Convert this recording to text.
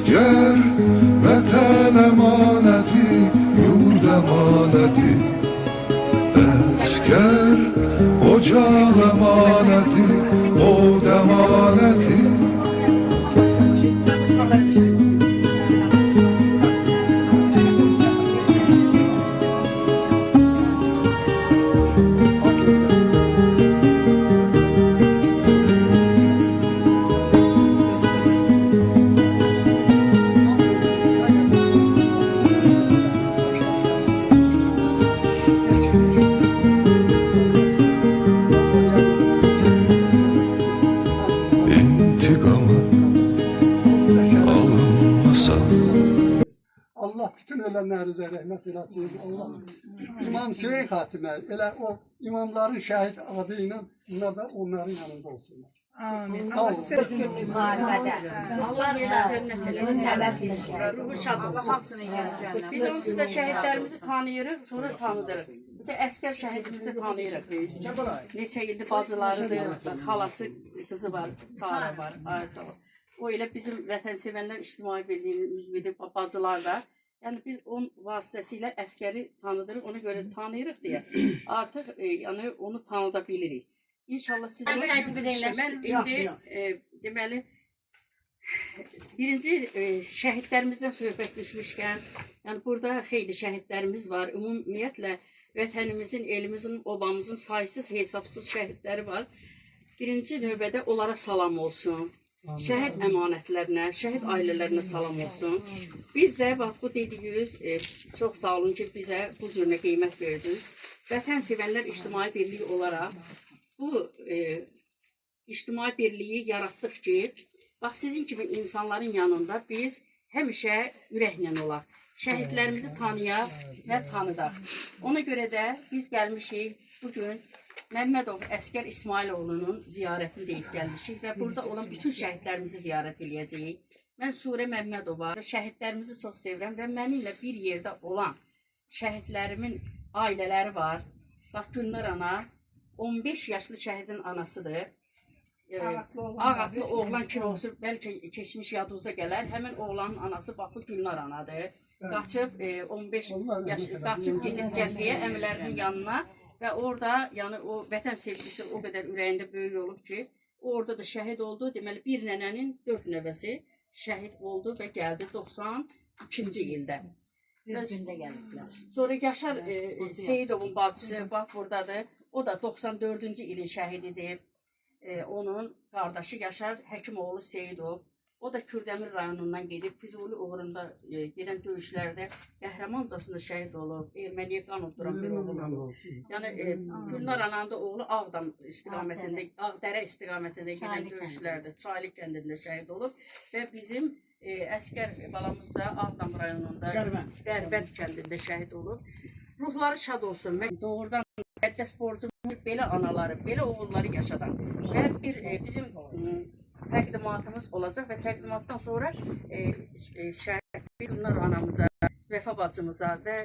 Asker vətən əmanəti, yurd əmanəti. Asker ocaq əmanəti, od əmanəti. Allah bütün ölenlerinize rahmet eylesin. Allah İmam Hüseyin hatime, elə o imamların şəhid adıyla bunlar da onların yanında olsunlar. Amin. Sağ olun. Allah ruhu şad olsun. Biz onsuz da şəhidlərimizi tanıyırıq, sonra tanıdırıq. Mesela əskər şəhidimizi tanıyırıq biz. Neçə ildir bacılarıdır, xalası kızı var, Sara var, Aysa var. O elə bizim vətənsevənlər İctimai Birliyinin üzvüdür, bacılar da. Yəni biz onun vasitəsilə əskəri tanıdırıq, ona görə tanıyırıq deyə artıq yəni onu tanıda bilirik. İnşallah siz mən indi deməli birinci şəhidlərimizdən söhbət düşmüşkən, yəni burada xeyli şəhidlərimiz var. Ümumiyyətlə vətənimizin, elimizin, obamızın saysız hesabsız şəhidləri var. Birinci növbədə onlara salam olsun. Şəhid əmanətlərinə, şəhid ailələrinə salam olsun. Biz də bax bu dediyiniz çox sağ olun ki, bizə bu cürünə qiymət verdiniz. Vətən sevənlər İctimai Birliyi olaraq bu İctimai Birliyi yaratdıq ki, bax sizin kimi insanların yanında biz həmişə ürəklə olaq. Şəhidlərimizi tanıyaq və tanıdaq. Ona görə də biz gəlmişik bugün Məmmədov Əskər İsmailoğlu'nun ziyarətini deyib gəlmişik və burada olan bütün şəhidlərimizi ziyarət edəcəyik. Mən Surə Məmmədova şəhidlərimizi çox sevirəm və mənimlə bir yerdə olan şəhidlərimin ailələri var. Bax Gülnar ana 15 yaşlı şəhidin anasıdır. Ağatlı oğlan kinosu bəlkə keçmiş yadınıza gələr. Həmin oğlanın anası bax bu Gülnar anadır. Qaçıb 15 yaşlı qaçıb gedib cəbhəyə əmilərinin yanına. Və orada, yəni o vətən sevgisi o qədər ürəyində böyük olub ki, orada da şəhid oldu. Deməli, bir nənənin 4 nəvəsi şəhid oldu və gəldi 92-ci ildə. Gündə gəliblər. Sonra Yaşar Seyidovun bacısı, bax buradadır. O da 94-cü ilin şəhididir. Onun qardaşı Yaşar Həkimoğlu Seyidov. O da Kürdəmir rayonundan gedib, Füzuli uğrunda gedən döyüşlərdə qəhrəmancasında şəhid olub. Erməniyə qan oturan bir oğlu. Yəni Gülnar ananın da oğlu Ağdam istiqamətində, Ağdərə istiqamətində gedən döyüşlərdə, Çaylı kəndində şəhid olub. Və bizim əskər balamız da Ağdam rayonunda, Dərbənd kəndində şəhid olub. Ruhları şad olsun. Doğrudan müqəddəs borcumuz belə anaları, belə oğulları yaşadan və bizim təqdimatımız olacaq və təqdimatdan sonra şəhid Gülnar anamıza, Vəfa bacımıza və